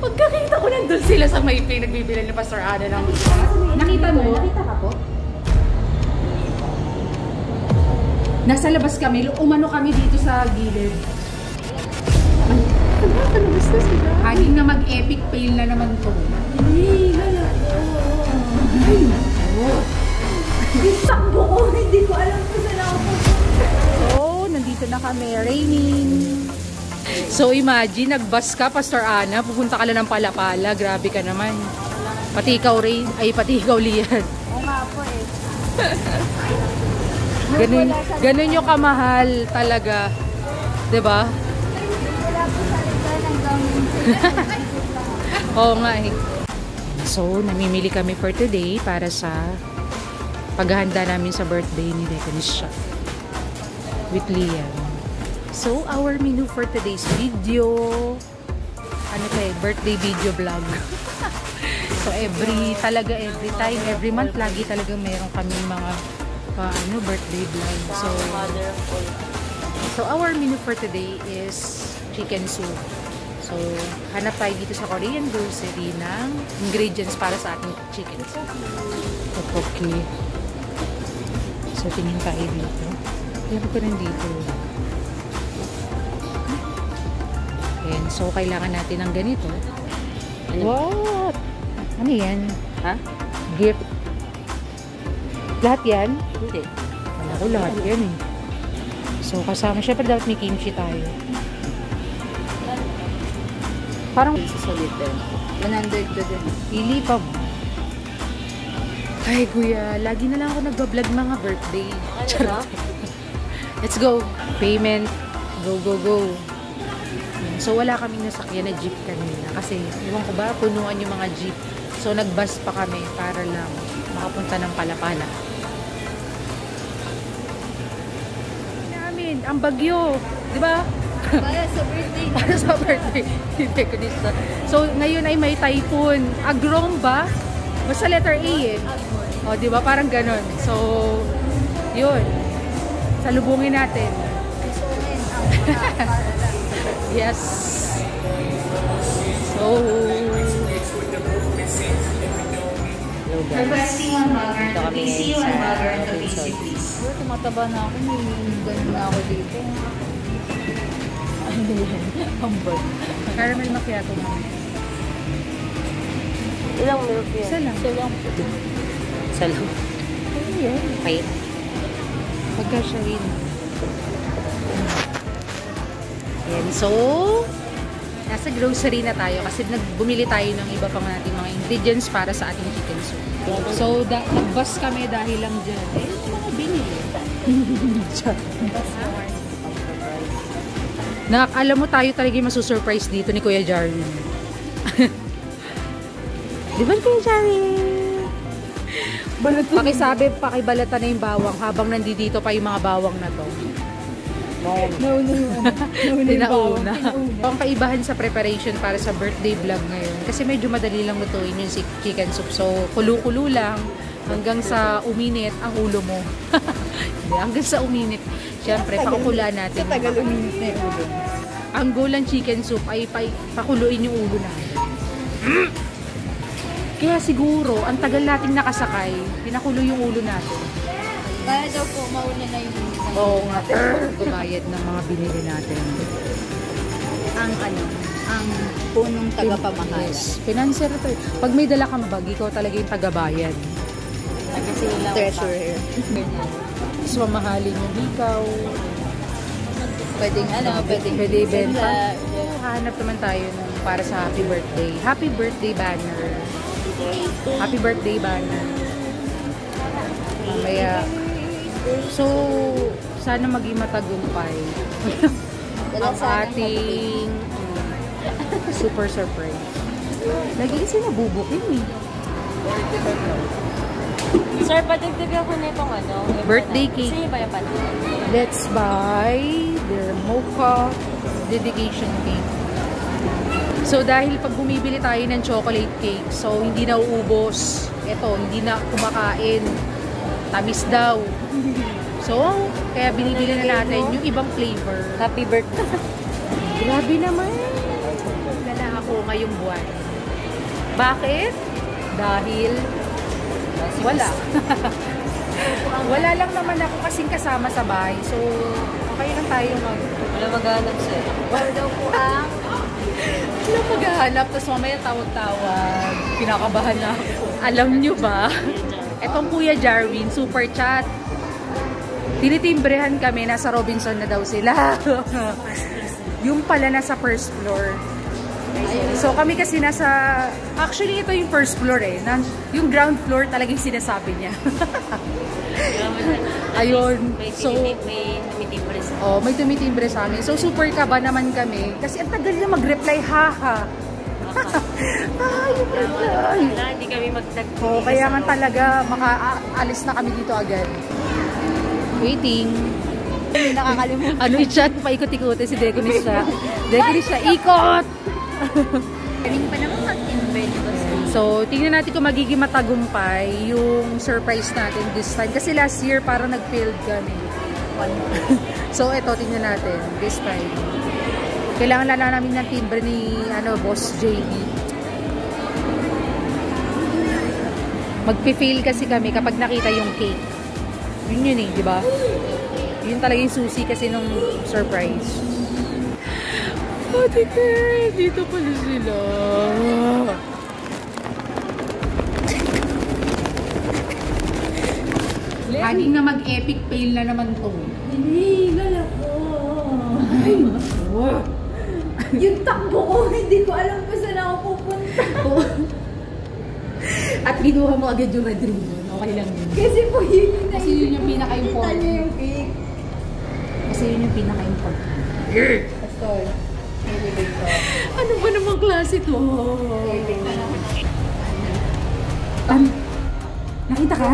Pagkakita ko nandun sila sa may pinagbibilan ni Pastor Ana ng nakita mo? Nakita ka po? Nasa labas kami, umano kami dito sa gilid. Palabas na sila. Haling na mag-epic fail na naman to. Ay, wala po. Ay, takbo ko, hindi ko alam kung saan ako. So, nandito na kami, raining. So, imagine, nag-bus ka, Pastor Ana, pupunta ka lang ng Palapala, grabe ka naman. Pati ikaw, Rain, ay pati ikaw, Lian. Oo nga po eh. Ganun yung kamahal talaga. Diba? Wala po sa litan hanggang Oo nga eh. So, namimili kami for today para sa paghahanda namin sa birthday ni Decanisha with Liam. So, our menu for today's video, ano tayo, birthday video vlog. So, every time, every month, lagi talaga meron kami mga birthday vlog. So, our menu for today is chicken soup. So, hanap tayo dito sa Korean grocery ng ingredients para sa ating chicken soup. Okay. So, tingin tayo dito. Alam ko rin dito. Ayan. So, kailangan natin ng ganito. What? Ano yan? Ha? Gift. Lahat yan? Hindi. Wala ko lahat yan eh. So, kasama. Syempre, dapat may kimchi tayo. Parang Sulit din. 100 to din. ili pa mo. Ay, kuya. Lagi na lang ako nagbablog mga birthday. Charot. Let's go. Payment. Go, go, go. So, wala kaming nasakyan na jeep kanina. Kasi, iwan ko ba, punuan yung mga jeep. So, nag-bus pa kami para lang makapunta ng Palapala. Namin, ang bagyo. Diba? Para sa birthday. Para sa birthday. Hindi ko nista. So, ngayon ay may typhoon. Agrong ba? Basta letter A eh. O, diba? Parang ganon. So, yun. Salubungin natin. Yes. So, Requesting one mugger to PC, one mugger to PC, please. Tumataba na ako. Ganun na ako dito. Ano yan? Humble. caramel macchiato namin. Ilang milk yan? Isa lang. Isa lang. Isa lang. Ano yan? Okay. Pagka siya rin. Ayan. So, nasa grocery na tayo kasi bumili tayo ng iba pang nating mga ingredients para sa ating chicken soup. So, nag-bus kami dahil lang dyan. Eh, mga binili. Alam mo tayo talaga yung masusurprise dito ni Kuya Jarwin. Di ba Kuya Jarwin? Pakibalatan na yung bawang habang nandito pa yung mga bawang na to. Nauna. Ang kaibahan sa preparation para sa birthday vlog ngayon. Kasi medyo madali lang lutuin yung chicken soup. So, kulo-kulo lang hanggang sa uminit ang ulo mo. Hanggang sa uminit. Siyempre, pakukulaan natin. Sa tagal uminit na yung ulo. Ang goal ng chicken soup ay pakuluin yung ulo natin. Kaya siguro, ang tagal nating nakasakay, pinakulo yung ulo natin. Kaya daw po, mauna na yung Oo nga. Kumayad ng mga binili natin. ang punong tagapamahala. Yes. Financer to. Pag may dala kang bag, ikaw talaga yung tagabayad. Treasurer. Mas mamahalin yung ikaw. Pwedeng Pwede ibenta. Hanap naman tayo para sa happy birthday. Happy birthday banner. Happy birthday banner. Mamaya. So, sana maging matagumpay. Ang ating super surprise. Lagi kasi nabubukin eh. Sir, padagdagan ko na itong Birthday cake. Sino ba yung padagdagan? Let's buy their mocha dedication cake. So, dahil pag bumibili tayo ng chocolate cake, so hindi na uubos. Ito, hindi na kumakain. Tamis daw. So, kaya binibili na natin yung ibang flavor. Happy birthday. Grabe naman. Dala ako ngayong buwan. Bakit? Dahil wala. Wala lang naman ako kasing kasama sa bahay. So, okay lang tayo Wala maghanap sir. Wala daw po ang... Wala maghahanap. Tapos mamaya tawag-tawag. Pinakabahan na ako. Alam nyo ba? Etong Kuya Jarwin, super chat. Tinitimbrehan kami. Nasa Robinson na daw sila. Yung pala nasa first floor. So kami kasi nasa... Actually, ito yung first floor eh. Yung ground floor talagang sinasabi niya. Ayun. So, may tumitimbre sa oh, may tumitimbre sa amin. So, super kaba naman kami. Kasi ang tagal niya mag-reply, haha. Ay, hindi kami magtagpo. oh, kaya nga talaga, makaalis na kami dito agad. Waiting. Nakakalimutan. Ano i-chat? Paikot-ikotin si Deconisha. Deconisha, ikot! Kaling pa naman mag-timbre, di ba? So, tingnan natin kung magiging matagumpay yung surprise natin this time. Kasi last year, parang nag-failed kami. So, ito, tingnan natin. This time. Kailangan lang namin ng timbre ni Boss JB. Magpi-fail kasi kami kapag nakita yung cake. Yun eh, di ba? Yun talaga yung susi kasi nung surprise. Ate Karen, dito pala sila. Aning na mag-epic fail na naman to. Hinihingal ako. Ay, yung takbo ko, hindi ko alam kung saan ako pupunta. At ginuha mo agad yung red ribbon. Okay lang yun. Kasi po yun yung Kasi yun yung pinaka-important. Kita niyo yung cake. Kasi yun yung pinaka-important. Pastor, nilibig ko. Ano ba namang klase to? Nilibig na naman. Nakita ka?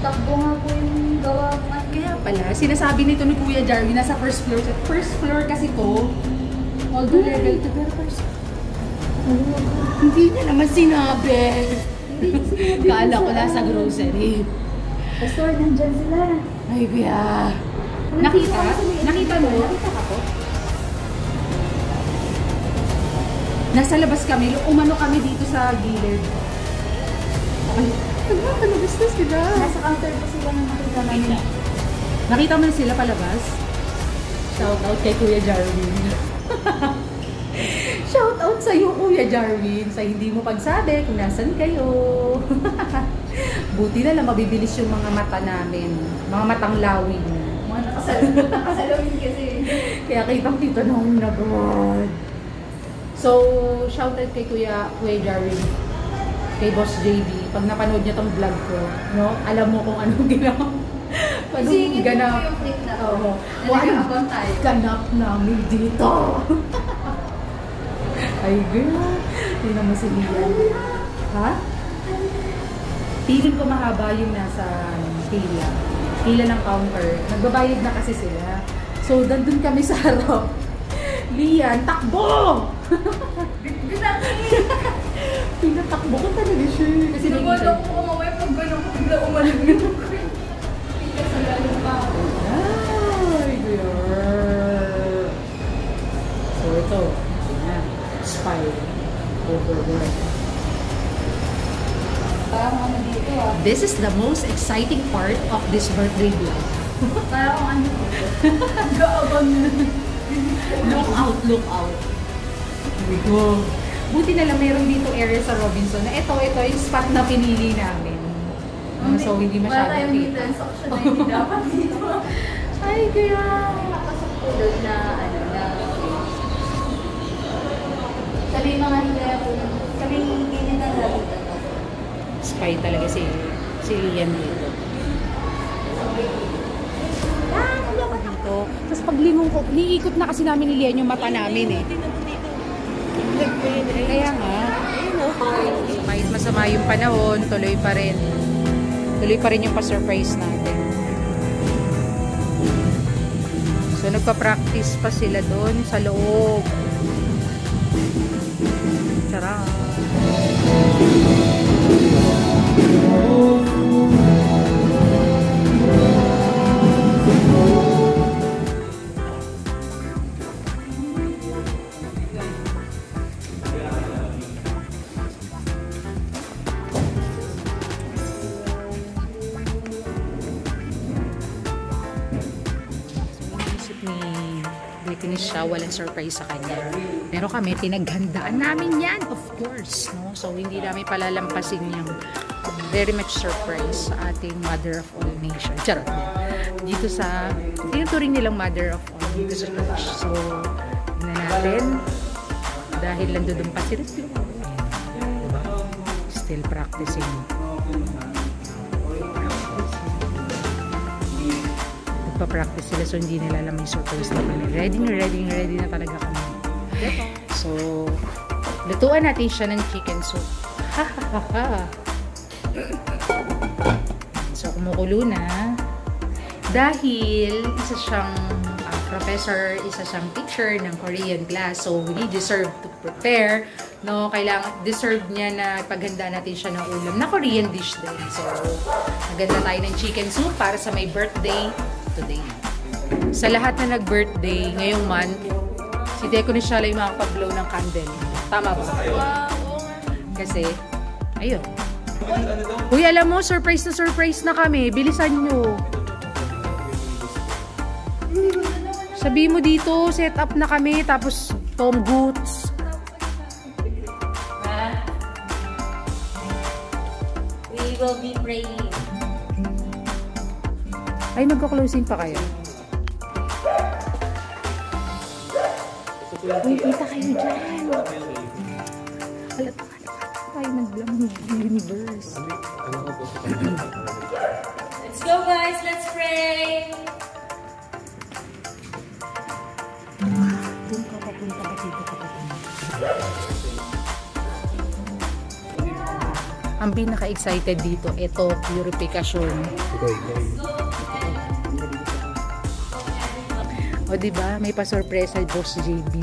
Takbo nga po yung gawa ko. Kaya pala, sinasabi nito ni Kuya Jarvin, nasa first floor. Sa first floor kasi to, all the level to pero first. Hindi niya naman sinabi. Kala ko nasa grocery. Pastor, nandyan sila. Ay, kuya. Nakita? Nakita mo? Nakita ka po? Nasa labas kami. Umano kami dito sa gilid. Ay, palabas na sila. Nasa counter po sila nang nakita namin. Nakita mo na sila palabas? Shout out kay Kuya Jarwin. Shout out sa iyo, Kuya Jarwin. Sa hindi mo pagsabi kung nasan kayo. Buti na lang mabibilis yung mga mata namin. Mga matang lawin. Mga nakasalawin kasi. Kaya kitang dito na akong nagod. So, shout out kay Kuya Jarwin. Kay Boss JB. Pag napanood niya tong vlog ko, no? Alam mo kung anong ginawa. Kasi ganap yung clip na to. Oo. Nag-aabang tayo. Ganap namin dito. Ay, girl. Tingnan mo si Lian. Ha? Feeling ko mahaba yung nasa pila. Pila ng counter. Nagbabayad na kasi sila. So, dandun kami sa harap. Lian, takbo! Pinatakbo ko talaga siya. Kasi Nagwala ko kumaway pag gano'n ko bigla umalag yung pila sa lalong tao. Ay, girl. So, ito. Yan. Spy. Overwork. Parang ano dito ah. This is the most exciting part of this birthday vlog. Parang ano dito. Gaabang na. Look out, look out. Here we go. Buti na lang meron dito area sa Robinson na ito yung spot na pinili namin. So, hindi masyado wala tayong dito. Instruction na hindi dapat dito. Ay, kaya. Nakasok po doon na ano na sabi mga nila po sabi hindi nila nakita. Spy talaga si Lian dito. Dito. Tapos paglingon ko, niikot na kasi namin ni Lian yung mata namin eh. Kaya nga. Kahit masama yung panahon, tuloy pa rin. Tuloy pa rin yung pa-surprise natin. So, nagpa-practice pa sila doon sa loob. Charot. Deaconess siya, walang surprise sa kanya. Pero kami, pinaghandaan namin yan, of course. No? So, hindi namin palalampasin yung very much surprise sa ating Mother of All Nations. Charot. Dito sa, tinuturing nilang Mother of All dito sa church. So, tingnan natin. Dahil nandun pa sila. Still practicing. Nagpa-practice sila, so hindi nila alam may surprise na kami. Ready na talaga kami. So, lutuan natin siya ng chicken soup. Ha ha ha ha. So, kumukulo na. Dahil isa siyang professor, isa siyang teacher ng Korean class. So, we deserve to prepare. No, kailangan, deserve niya na paghanda natin siya ng ulam na Korean dish din. So, naganda tayo ng chicken soup para sa may birthday today. Sa lahat na nag-birthday ngayong month, si Deaconess siya lang yung makakapag-blow ng candle. Tama ba? Kasi, ayun. Uy, alam mo, surprise na kami. Bilisan nyo. Sabi mo dito, set up na kami, tapos Tom Goods. We will be praying. Ay, magka-closing pa kayo. Uy, kita kayo dyan. Halata tayo nag-vlog ng universe. Let's go guys, let's pray! Doon ka papunta ba dito ka papunta? Ang pinaka-excited dito, ito, purification. O diba, may pa-surpresa Boss JB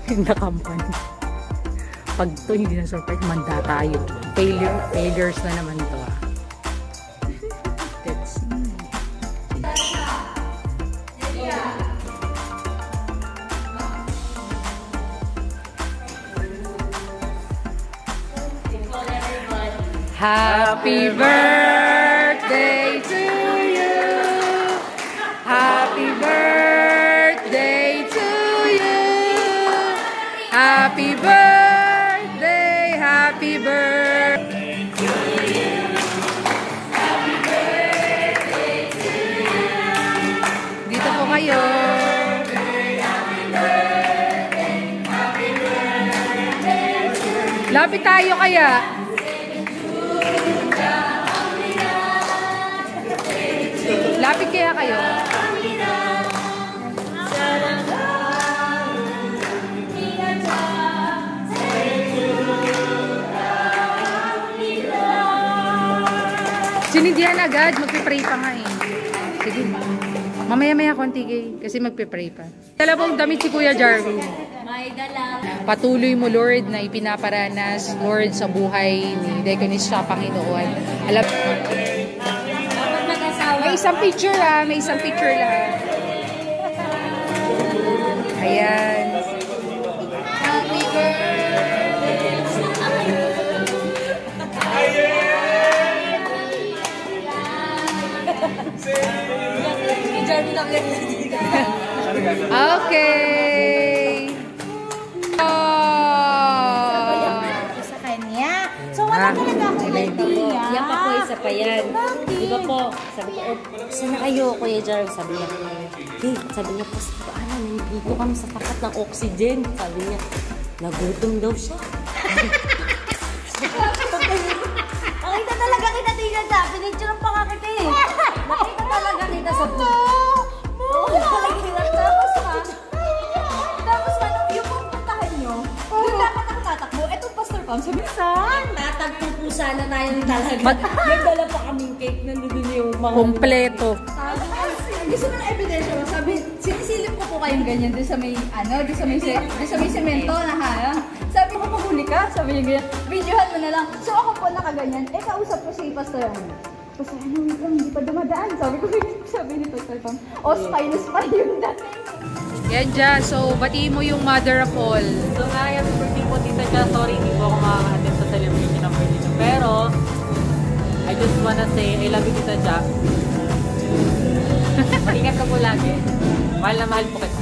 in the company. Pag to hindi na surprise, manda tayo. Failures na naman to. Let's see. Happy birthday to you. Happy birthday to you. Happy birthday, happy birthday to you. Happy birthday to you. Dito po kayo. Lapit tayo kaya. Lapit kaya kayo. Sinindihan agad, magpipray pa nga eh. Sige. Mamaya-maya konti kasi magpipray pa. Dala pong damit si Kuya Jarvin. May dala. Patuloy mo, Lord, na ipinaparanas, Lord, sa buhay ni Deaconess siya, Panginoon. Alam, may isang picture ha, may isang picture lang. Ayan. Happy birthday. Okay. Sa kanya. So, wala talaga akong idea. Yan pa po, isa pa yan. Di ba po, sabi ko, saan na kayo, Kuya Jar? Sabi niya, sabi niya po, ano, nandito kami sa tapat ng oxygen. Sabi niya, nagutom daw siya. Nakita talaga kita tingnan sa pinicture pa nga kita eh. Nakita talaga kita sa Tapos ano, yung pupuntahan nyo, doon dapat ako tatakbo. Etong Pastor Pam, sabi saan? Tatagpo po sana tayo talaga. Nagdala pa kaming cake, nandun yung mga... Kompleto. Gusto mo ng ebidensya mo? Sabi, sinisilip ko po kayong ganyan doon sa may, ano, doon sa may semento na harang. Sabi ko, paghuli ka? Sabi niya ganyan, videohan mo na lang. So ako po nakaganyan, kausap ko si Pastor ano. Pastor, ano, wait lang, hindi pa dumadaan. Sabi ni Pastor Pam, spinous pa yung dating. Yan dyan, so batiin mo yung Mother of All. So nga, happy birthday po Tita Cha. Sorry, hindi po ako makaka-attend sa celebration ng birthday niyo. Pero, I just wanna say, I love you Tita Cha. Mag-ingat ka po lagi. Mahal na mahal po kita.